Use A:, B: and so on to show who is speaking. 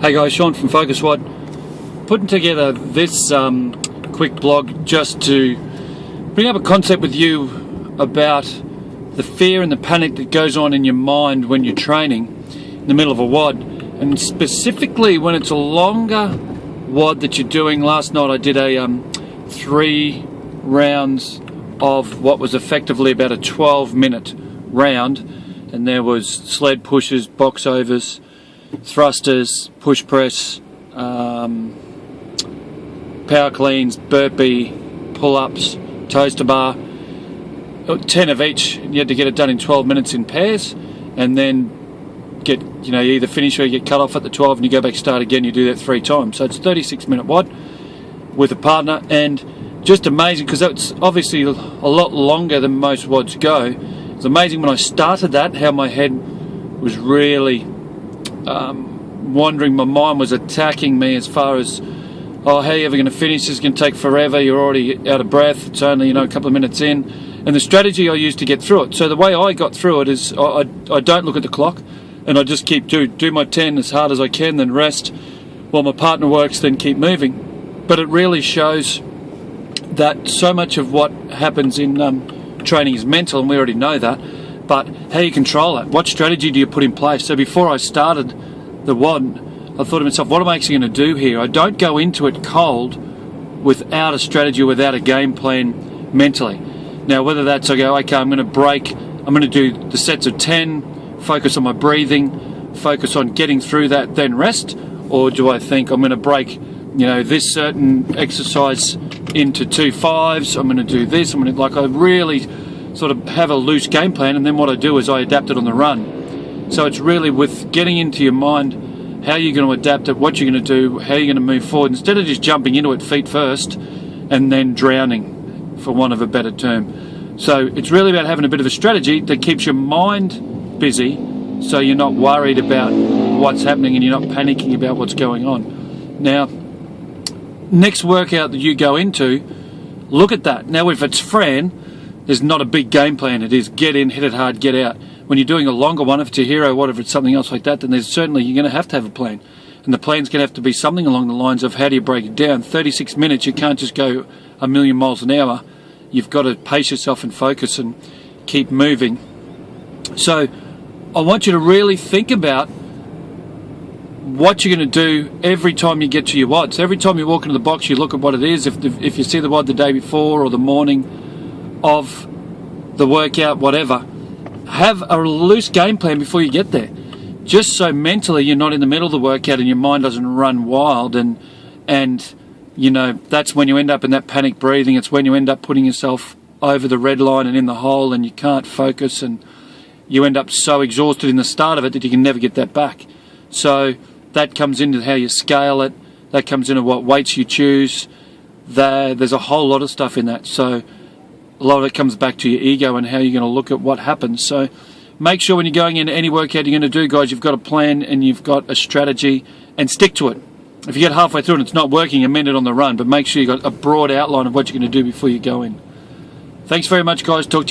A: Hey guys, Sean from Focus WOD, putting together this quick blog just to bring up a concept with you about the fear and the panic that goes on in your mind when you're training in the middle of a WOD, and specifically when it's a longer WOD that you're doing. Last night I did a 3 rounds of what was effectively about a 12-minute round, and there was sled pushes, box overs, thrusters, push press, power cleans, burpee, pull-ups, toaster bar, 10 of each. You had to get it done in 12 minutes in pairs, and then get, you either finish or you get cut off at the 12 and you go back, start again. You do that 3 times. So it's 36-minute WOD with a partner, and just amazing because it's obviously a lot longer than most WODs go. It's amazing when I started that how my head was really wandering. My mind was attacking me as far as, oh, how are you ever going to finish? This is going to take forever. You're already out of breath. It's only a couple of minutes in. And the strategy I used to get through it. So the way I got through it is I don't look at the clock, and I just keep do my 10 as hard as I can, then rest while my partner works, then keep moving. But it really shows that so much of what happens in training is mental, and we already know that. But how you control it, what strategy do you put in place? So before I started the WOD, I thought to myself, what am I actually going to do here? I don't go into it cold without a strategy, without a game plan mentally. Now, whether that's I go, okay, I'm going to break, I'm going to do the sets of 10, focus on my breathing, focus on getting through that, then rest, or do I think I'm going to break, this certain exercise into 2 5s, I'm going to do this, I really sort of have a loose game plan, and then what I do is I adapt it on the run. So it's really with getting into your mind how you're going to adapt it, what you're going to do, how you're going to move forward, instead of just jumping into it feet first and then drowning, for want of a better term. So it's really about having a bit of a strategy that keeps your mind busy, so you're not worried about what's happening and you're not panicking about what's going on. Now, next workout that you go into, look at that. Now, if it's Fran, there's not a big game plan. It is get in, hit it hard, get out. When you're doing a longer one, if it's a hero, whatever, it's something else like that, then there's certainly, you're going to have a plan. And the plan's going to have to be something along the lines of, how do you break it down? 36 minutes, you can't just go a million miles an hour. You've got to pace yourself and focus and keep moving. So I want you to really think about what you're going to do every time you get to your WOD. So every time you walk into the box, you look at what it is. If you see the WOD the day before or the morning of the workout, whatever, have a loose game plan before you get there, just so mentally you're not in the middle of the workout and your mind doesn't run wild, and that's when you end up in that panic breathing. It's when you end up putting yourself over the red line and in the hole, and you can't focus, and you end up so exhausted in the start of it that you can never get that back. So that comes into how you scale it, that comes into what weights you choose. There's a whole lot of stuff in that. So a lot of it comes back to your ego and how you're going to look at what happens. So make sure when you're going into any workout you're going to do, guys, you've got a plan and you've got a strategy, and stick to it. If you get halfway through and it's not working, amend it on the run, but make sure you've got a broad outline of what you're going to do before you go in. Thanks very much, guys. Talk to you.